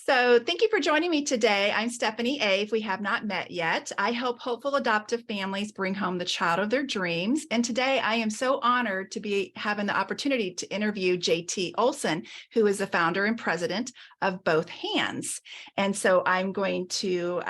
So thank you for joining me today. I'm Stephanie A. If we have not met yet, I help hopeful adoptive families bring home the child of their dreams. And today I am so honored to be having the opportunity to interview JT Olson, who is the founder and president of Both Hands. And so I'm going to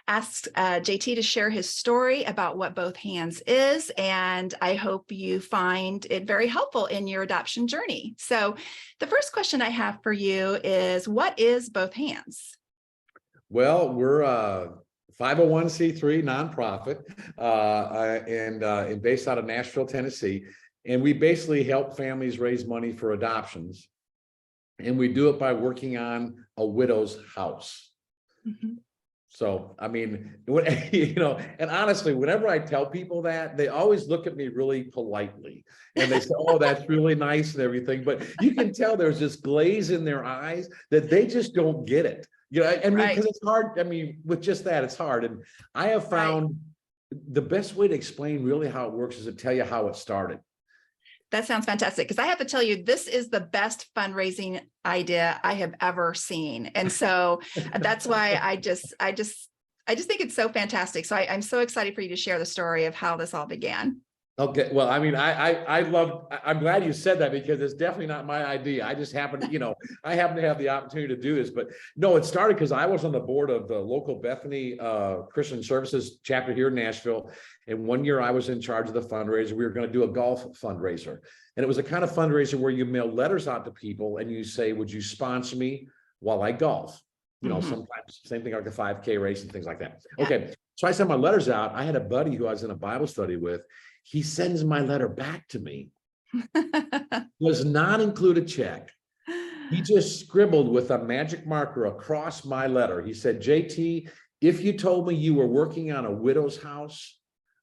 ask JT to share his story about what Both Hands is, and I hope you find it very helpful in your adoption journey. So the first question I have for you is, what is Both Hands? Well, we're a 501c3 nonprofit and based out of Nashville, Tennessee. And we basically help families raise money for adoptions. And we do it by working on a widow's house. Mm-hmm. So, I mean, and honestly, whenever I tell people that, they always look at me really politely and they say, oh, that's really nice and everything. But you can tell there's this glaze in their eyes that they just don't get it. I mean, because it's hard. I mean, with just that, it's hard. And I have found the best way to explain really how it works is to tell you how it started. That sounds fantastic, because I have to tell you, this is the best fundraising idea I have ever seen. And so that's why I just think it's so fantastic. So I'm so excited for you to share the story of how this all began. Okay. Well, I mean, I'm glad you said that, because it's definitely not my idea. I just happen to, I happen to have the opportunity to do this, but no, it started because I was on the board of the local Bethany Christian Services chapter here in Nashville. And one year I was in charge of the fundraiser. We were going to do a golf fundraiser. And it was a kind of fundraiser where you mail letters out to people and you say, would you sponsor me while I golf? Sometimes same thing like a 5K race and things like that. Yeah. Okay. So I sent my letters out. I had a buddy who I was in a Bible study with. He sends my letter back to me. Does not include a check. He just scribbled with a magic marker across my letter. He said, JT, if you told me you were working on a widow's house,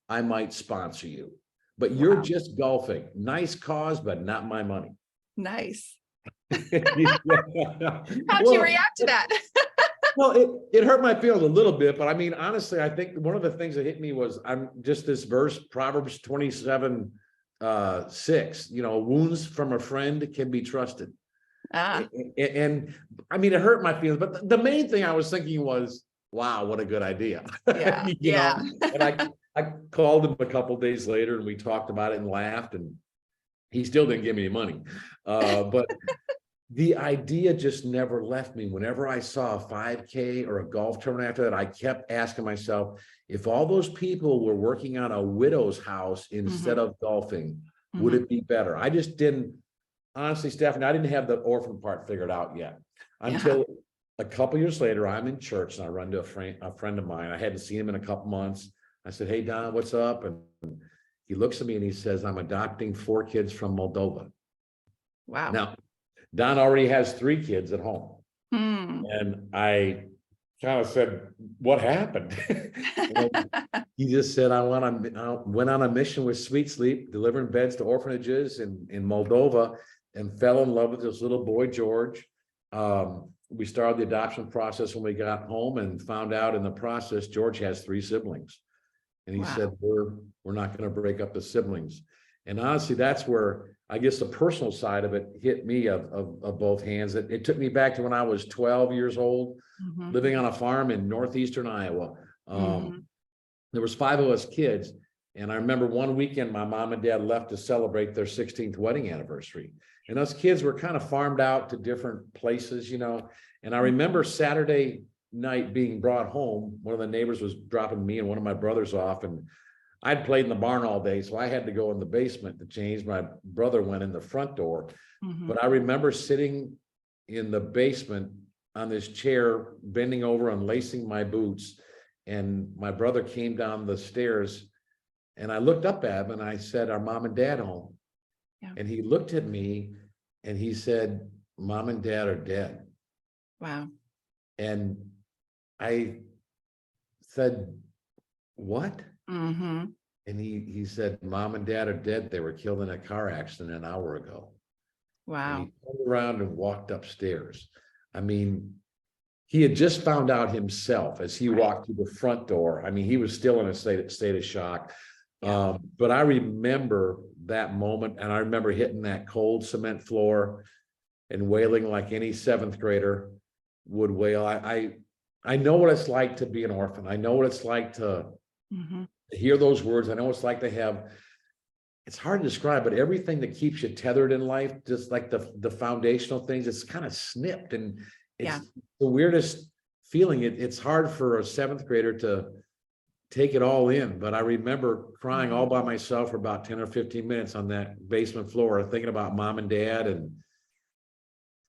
I might sponsor you. But you're just golfing. Nice cause, but not my money. Nice. How'd you react to that? Well, it hurt my feelings a little bit, but I mean, honestly, I think one of the things that hit me was this verse, Proverbs 27, 6, wounds from a friend can be trusted. And I mean, it hurt my feelings, but the main thing I was thinking was, wow, what a good idea. Yeah. And I called him a couple of days later and we talked about it and laughed, and he still didn't give me any money. But the idea just never left me. Whenever I saw a 5K or a golf tournament after that, I kept asking myself, if all those people were working on a widow's house instead of golfing, would it be better? I just didn't, honestly, Stephanie, I didn't have the orphan part figured out yet until a couple years later. I'm in church and I run to a friend of mine. I hadn't seen him in a couple months. I said, hey, Don, what's up? And he looks at me and he says, I'm adopting 4 kids from Moldova. Wow. Now, Don already has 3 kids at home. And I kind of said, what happened? He just said, I went on a mission with Sweet Sleep, delivering beds to orphanages in Moldova, and fell in love with this little boy, George. We started the adoption process when we got home and found out in the process, George has 3 siblings. And he said, we're not going to break up the siblings. And honestly, that's where I guess the personal side of it hit me of Both Hands. It took me back to when I was 12 years old, living on a farm in northeastern Iowa. There was 5 of us kids. And I remember one weekend, my mom and dad left to celebrate their 16th wedding anniversary. And us kids were kind of farmed out to different places, And I remember Saturday night being brought home. One of the neighbors was dropping me and one of my brothers off, and I'd played in the barn all day, so I had to go in the basement to change. My brother went in the front door. But I remember sitting in the basement on this chair, bending over, unlacing my boots. And my brother came down the stairs and I looked up at him and I said, are mom and dad home? Yeah. And he looked at me and he said, mom and dad are dead. Wow. And I said, what? And he said, mom and dad are dead. They were killed in a car accident an hour ago. Wow. And he turned around and walked upstairs. I mean, he had just found out himself as he walked through the front door. I mean, he was still in a state of shock. Yeah. But I remember that moment, and I remember hitting that cold cement floor and wailing like any 7th grader. would wail. I know what it's like to be an orphan. I know what it's like to hear those words. I know what it's like to have, it's hard to describe, but everything that keeps you tethered in life, just like the foundational things, it's kind of snipped, and it's the weirdest feeling. It's hard for a seventh grader to take it all in, but I remember crying all by myself for about 10 or 15 minutes on that basement floor, thinking about mom and dad, and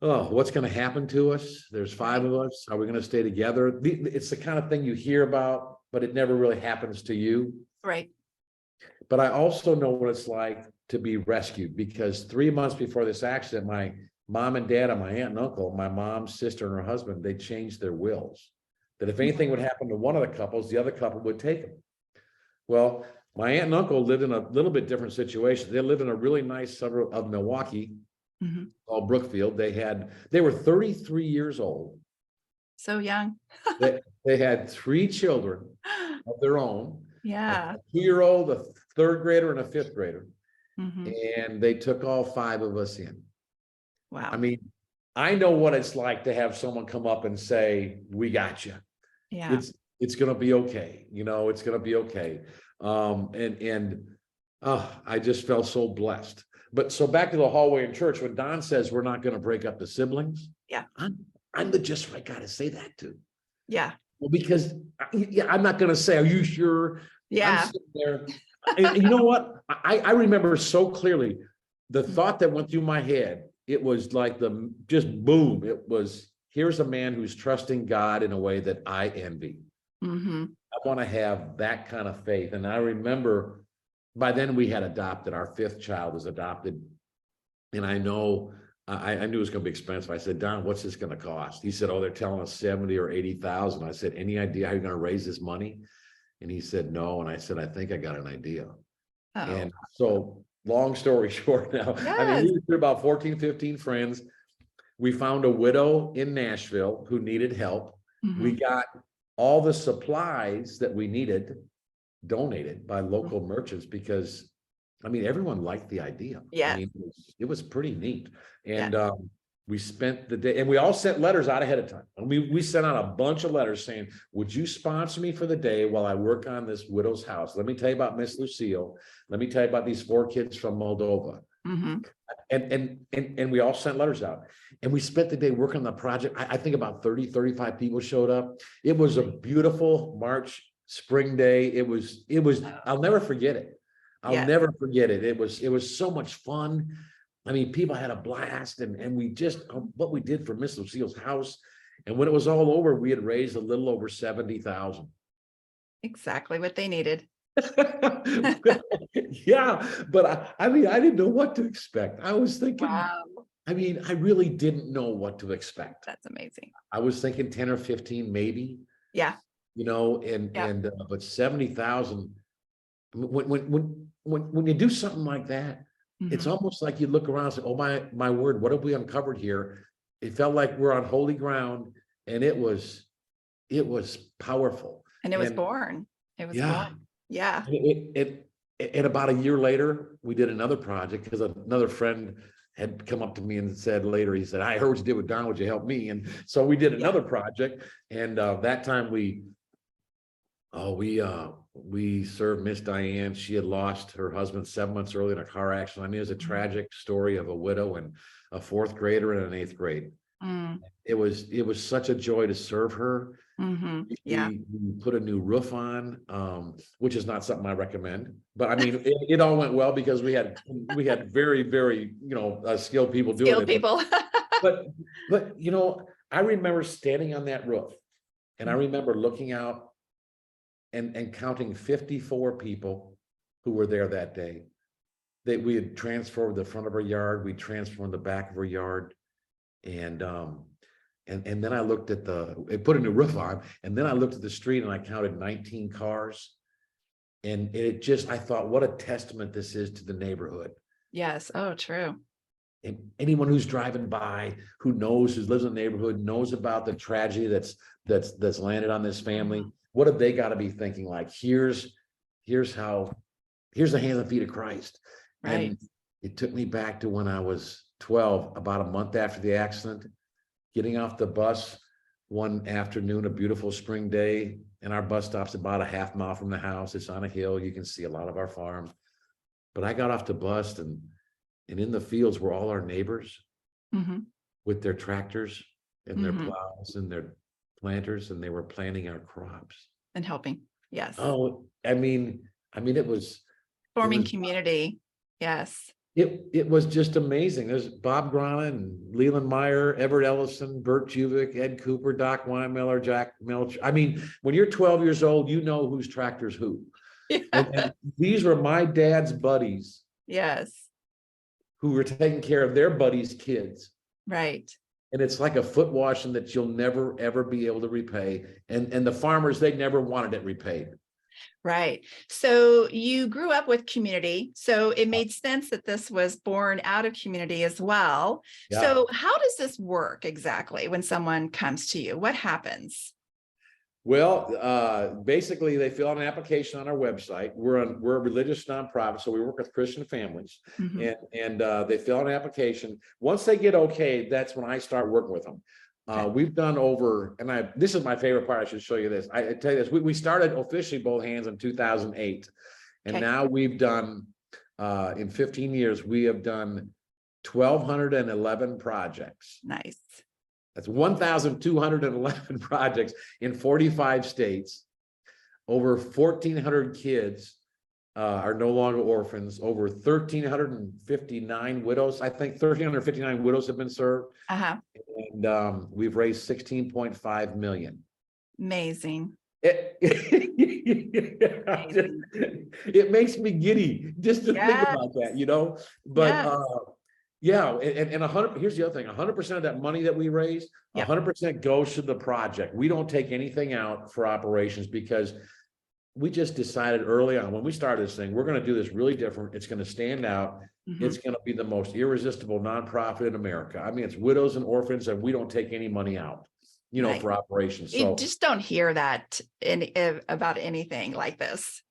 oh, what's going to happen to us? There's 5 of us. Are we going to stay together? It's the kind of thing you hear about, but it never really happens to you. Right. But I also know what it's like to be rescued, because 3 months before this accident, my mom and dad and my aunt and uncle, my mom's sister and her husband, they changed their wills, that if anything would happen to one of the couples, the other couple would take them. Well, my aunt and uncle lived in a little bit different situation. They lived in a really nice suburb of Milwaukee called Brookfield. They were 33 years old. So young. They had 3 children of their own. Yeah. A 2-year-old, a 3rd grader, and a 5th grader. And they took all 5 of us in. Wow. I mean, I know what it's like to have someone come up and say, we got you. Yeah. It's going to be okay. It's going to be okay. I just felt so blessed. But so back to the hallway in church, when Don says we're not going to break up the siblings. Yeah. I'm the just right guy to say that to. Yeah. Well, because I'm not going to say, are you sure? Yeah. I'm sitting there. And you know what? I remember so clearly the thought that went through my head. It was like just boom. It was, here's a man who's trusting God in a way that I envy. I want to have that kind of faith. And I remember by then we had adopted, our 5th child was adopted. And I know, I knew it was going to be expensive. I said, Don, what's this going to cost? He said, oh, they're telling us 70 or 80,000. I said, any idea how you're going to raise this money? And he said, no. And I said, I think I got an idea. And so long story short now, I mean, we were about 14, 15 friends. We found a widow in Nashville who needed help. We got all the supplies that we needed donated by local merchants, because I mean, everyone liked the idea. Yeah. I mean, it was pretty neat. And we spent the day, and we all sent letters out ahead of time. And we sent out a bunch of letters saying, would you sponsor me for the day while I work on this widow's house? Let me tell you about Miss Lucille. Let me tell you about these 4 kids from Moldova. And we all sent letters out, and we spent the day working on the project. I think about 30, 35 people showed up. It was a beautiful March spring day. It was, I'll never forget it. I'll never forget it. It was so much fun. I mean, people had a blast, and we just, what we did for Miss Lucille's house. And when it was all over, we had raised a little over 70,000. Exactly what they needed. Yeah, but I mean, I didn't know what to expect. I was thinking, Wow. I mean, I really didn't know what to expect. That's amazing. I was thinking 10 or 15, maybe. Yeah. But 70,000. When you do something like that, it's almost like you look around and say, oh my word, what have we uncovered here? It felt like we're on holy ground, and it was powerful. And it was born. It was born. Yeah. And about a year later, we did another project, because another friend had come up to me and said later, he said, I heard what you did with Don, would you help me? And so we did another project. And that time we served Miss Diane. She had lost her husband 7 months early in a car accident. I mean, it was a tragic story of a widow and a 4th grader and an 8th grade. It was such a joy to serve her. We put a new roof on, which is not something I recommend, but I mean, it all went well because we had very, very, skilled people doing it. But I remember standing on that roof, and I remember looking out and counting 54 people who were there that day. That we had transformed the front of our yard, we transformed the back of our yard, and then I looked at it put a new roof on, and then I looked at the street and I counted 19 cars. And I thought, what a testament this is to the neighborhood. Yes. Oh, true. And anyone who's driving by, who lives in the neighborhood, knows about the tragedy that's landed on this family. What have they got to be thinking? Like, here's the hands and feet of Christ. Right. And it took me back to when I was 12, about a month after the accident, getting off the bus one afternoon, a beautiful spring day, and our bus stop's about a half mile from the house. It's on a hill. You can see a lot of our farm. But I got off the bus, and in the fields were all our neighbors with their tractors and their plows and their planters, and they were planting our crops. And helping. Yes. Oh, I mean, it was forming community. Yes. It was just amazing. There's Bob Grana and Leland Meyer, Everett Ellison, Bert Juvick, Ed Cooper, Doc Weinmiller, Jack Milch. I mean, when you're 12 years old, you know whose tractor's who. Yeah. And these were my dad's buddies. Yes. Who were taking care of their buddies' kids. Right. And it's like a foot washing that you'll never, ever be able to repay. And the farmers, they never wanted it repaid. Right. So you grew up with community. So it made sense that this was born out of community as well. Yeah. So how does this work exactly when someone comes to you? What happens? Well, basically they fill out an application on our website. We're a religious nonprofit, so we work with Christian families, and they fill out an application. Once they get okay, that's when I start working with them. We've done over, and this is my favorite part. I should show you this. I tell you this, we started officially Both Hands in 2008, and now we've done, in 15 years, we have done 1,211 projects. Nice. That's 1,211 projects in 45 states. Over 1,400 kids are no longer orphans. Over 1,359 widows. I think 1,359 widows have been served. And we've raised 16.5 million. Amazing. It makes me giddy just to think about that, you know. But yeah, and 100. Here's the other thing: 100% of that money that we raise, 100% goes to the project. We don't take anything out for operations because we just decided early on when we started this thing, we're going to do this really different. It's going to stand out. It's going to be the most irresistible nonprofit in America. I mean, it's widows and orphans, and we don't take any money out, you know, for operations. So you just don't hear that about anything like this.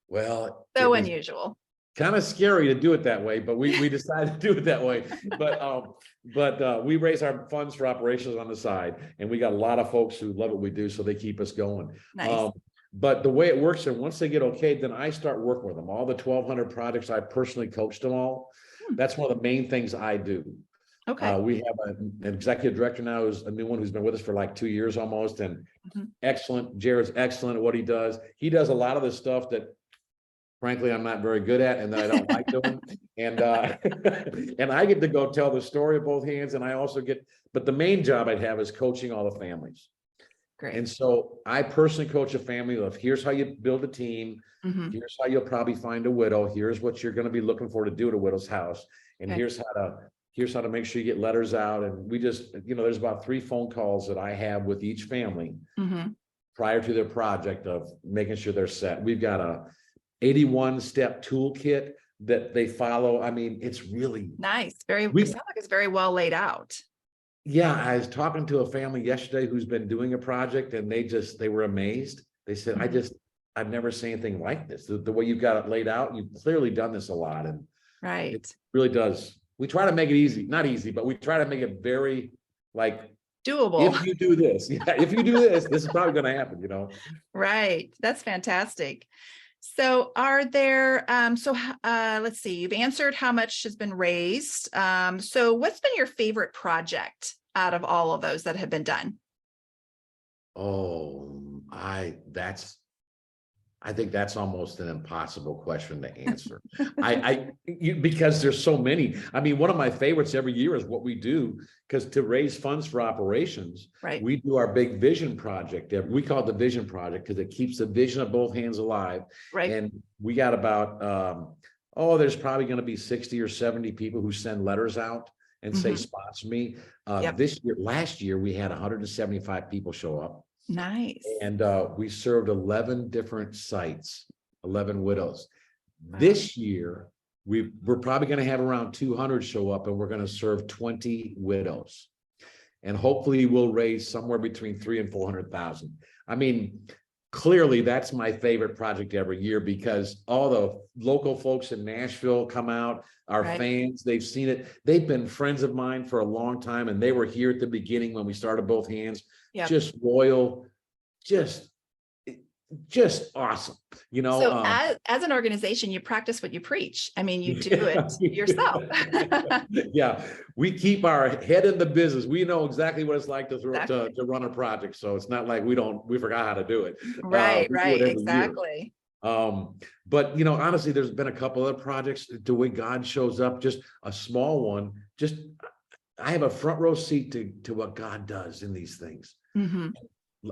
Well, so unusual. Kind of scary to do it that way, but we decided to do it that way. But we raise our funds for operations on the side, and we got a lot of folks who love what we do, so they keep us going. Nice. But the way it works, and once they get okay, then I start working with them. All the 1,200 projects, I personally coached them all. That's one of the main things I do. Okay. We have an executive director now, who's a new one, who's been with us for like 2 years almost, and excellent. Jared's excellent at what he does. He does a lot of the stuff that, frankly, I'm not very good at, and that I don't like doing. And and I get to go tell the story of Both Hands, and I also get, but the main job I have is coaching all the families. Great. And so I personally coach a family of, here's how you build a team. Here's how you'll probably find a widow. Here's what you're going to be looking for to do at a widow's house. And here's how to make sure you get letters out. And we just, you know, there's about 3 phone calls that I have with each family prior to their project of making sure they're set. We've got a 81-step toolkit that they follow. I mean, it's really nice. It sounds like it's very well laid out. Yeah, I was talking to a family yesterday who's been doing a project, and they were amazed. They said, I've never seen anything like this. The way you've got it laid out, you've clearly done this a lot. And it really does. We try to make it easy, not easy, but we try to make it very doable. If you do this, if you do this, this is probably going to happen, you know? Right. That's fantastic. So are there, let's see, you've answered how much has been raised. So what's been your favorite project out of all of those that have been done? Oh, I think that's almost an impossible question to answer. Because there's so many. I mean, one of my favorites every year is what we do, because to raise funds for operations, we do our big vision project. We call it the Vision Project because it keeps the vision of Both Hands alive. And we got about, there's probably going to be 60 or 70 people who send letters out and say, sponsor me. Last year, we had 175 people show up. Nice. And we served 11 different sites, 11 widows. Wow. This year, we're probably going to have around 200 show up, and we're going to serve 20 widows. And hopefully we'll raise somewhere between 300,000 and 400,000. I mean, clearly that's my favorite project every year because all the local folks in Nashville come out, our fans, they've seen it. They've been friends of mine for a long time, and they were here at the beginning when we started Both Hands. Yep. Just loyal, just awesome. You know, so as an organization, you practice what you preach. I mean, you do it yourself. Yeah, we keep our head in the business. We know exactly what it's like to run a project. So it's not like we forgot how to do it. Right, exactly. But you know, honestly, there's been a couple of projects the way God shows up, just a small one. Just I have a front row seat to what God does in these things. Mm-hmm.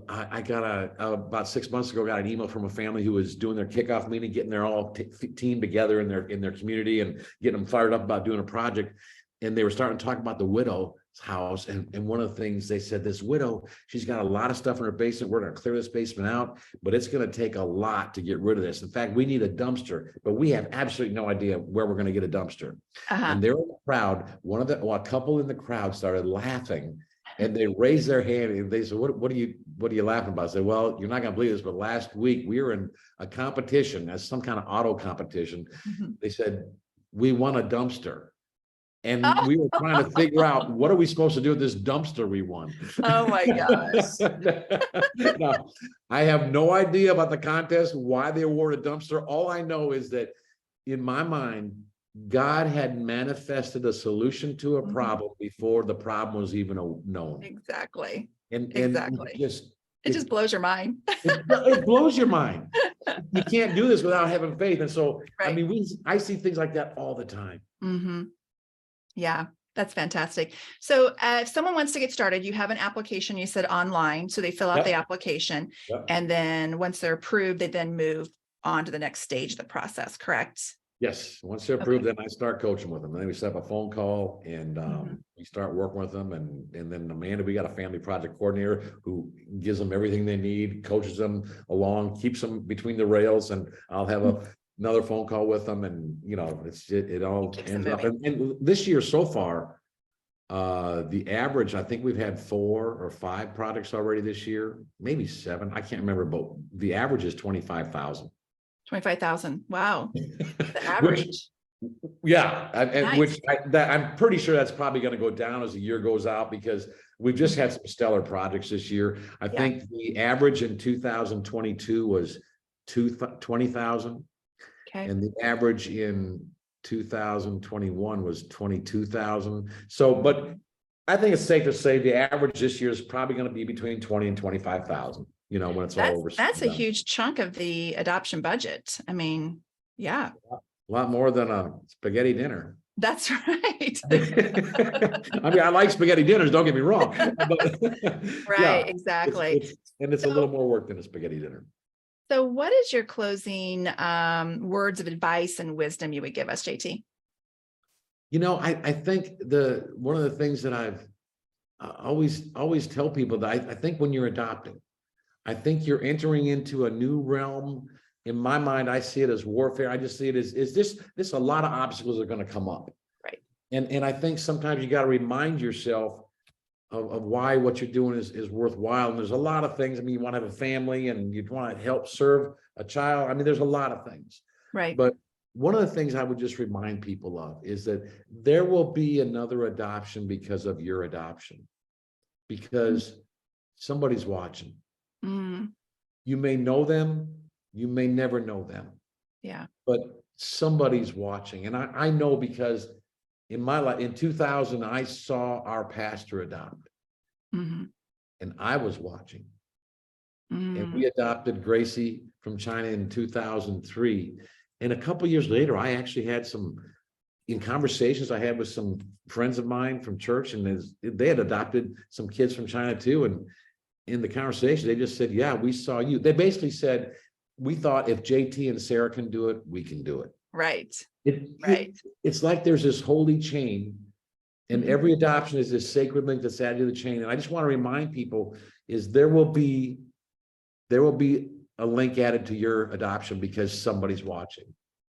I got about 6 months ago, got an email from a family who was doing their kickoff meeting, getting their all team together in their community and getting them fired up about doing a project. And they were starting to talk about the widow's house. And one of the things they said, this widow, she's got a lot of stuff in her basement. We're going to clear this basement out, but it's going to take a lot to get rid of this. In fact, we need a dumpster, but we have absolutely no idea where we're going to get a dumpster. And they're in the crowd. A couple in the crowd started laughing. And they raised their hand and they said, what are you laughing about? I said, well, you're not going to believe this, but last week we were in a competition, as some kind of auto competition. Mm-hmm. They said, we won a dumpster. And we were trying to figure out, what are we supposed to do with this dumpster we won? Oh my gosh. No, I have no idea about the contest, why they awarded a dumpster. All I know is that in my mind, God had manifested a solution to a problem before the problem was even known. Exactly. And exactly. It just blows your mind. It blows your mind. You can't do this without having faith. And so, I mean, I see things like that all the time. Mm-hmm. Yeah, that's fantastic. So if someone wants to get started, you have an application, you said online, so they fill out the application. And then once they're approved, they then move on to the next stage of the process, correct? Yes, once they're approved, then I start coaching with them. And then we set up a phone call and we start working with them. And then Amanda, we got a family project coordinator who gives them everything they need, coaches them along, keeps them between the rails. And I'll have another phone call with them. And, you know, it all ends up. And this year so far, the average, I think we've had 4 or 5 projects already this year, maybe 7. I can't remember, but the average is 25,000. 25,000. Wow. The average. I'm pretty sure that's probably going to go down as the year goes out because we've just had some stellar projects this year. I think the average in 2022 was 20,000. Okay. And the average in 2021 was 22,000. So, but I think it's safe to say the average this year is probably going to be between 20 and 25,000. You know, when it's all over. That's a huge chunk of the adoption budget. I mean, yeah. A lot more than a spaghetti dinner. That's right. I mean, I like spaghetti dinners, don't get me wrong. But, exactly. It's a little more work than a spaghetti dinner. So what is your closing words of advice and wisdom you would give us, JT? You know, I think one of the things that I've always tell people that I think when you're adopting, I think you're entering into a new realm. In my mind, I see it as warfare. I just see it as this a lot of obstacles are going to come up. Right. And I think sometimes you got to remind yourself of why what you're doing is worthwhile. And there's a lot of things. I mean, you want to have a family and you want to help serve a child. I mean, there's a lot of things. Right. But one of the things I would just remind people of is that there will be another adoption because of your adoption, because somebody's watching. You may know them, you may never know them. Yeah. But somebody's watching. And I know because in my life, in 2000, I saw our pastor adopt. And I was watching. And we adopted Gracie from China in 2003. And a couple of years later, I actually had in conversations I had with some friends of mine from church, and they had adopted some kids from China too. And in the conversation, they just said, yeah, we saw you. They basically said, we thought if JT and Sarah can do it, we can do it. Right. It's like there's this holy chain, and every adoption is this sacred link that's added to the chain. And I just want to remind people is there will be a link added to your adoption because somebody's watching.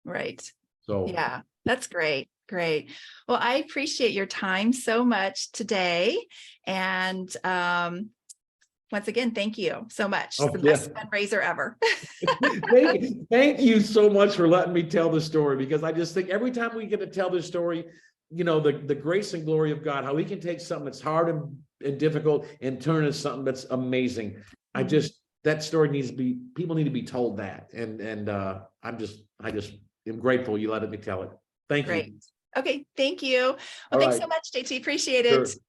Right. So yeah, that's great. Great. Well, I appreciate your time so much today. And once again, thank you so much. Oh, It's the yeah. best fundraiser ever. Thank you so much for letting me tell the story, because I just think every time we get to tell this story, you know, the grace and glory of God, how he can take something that's hard and difficult and turn it into something that's amazing. That story needs to be, people need to be told that. And I just am grateful you let me tell it. Thank you. Great. Okay. Thank you. Well, All thanks right. so much, JT. Appreciate it. Sure.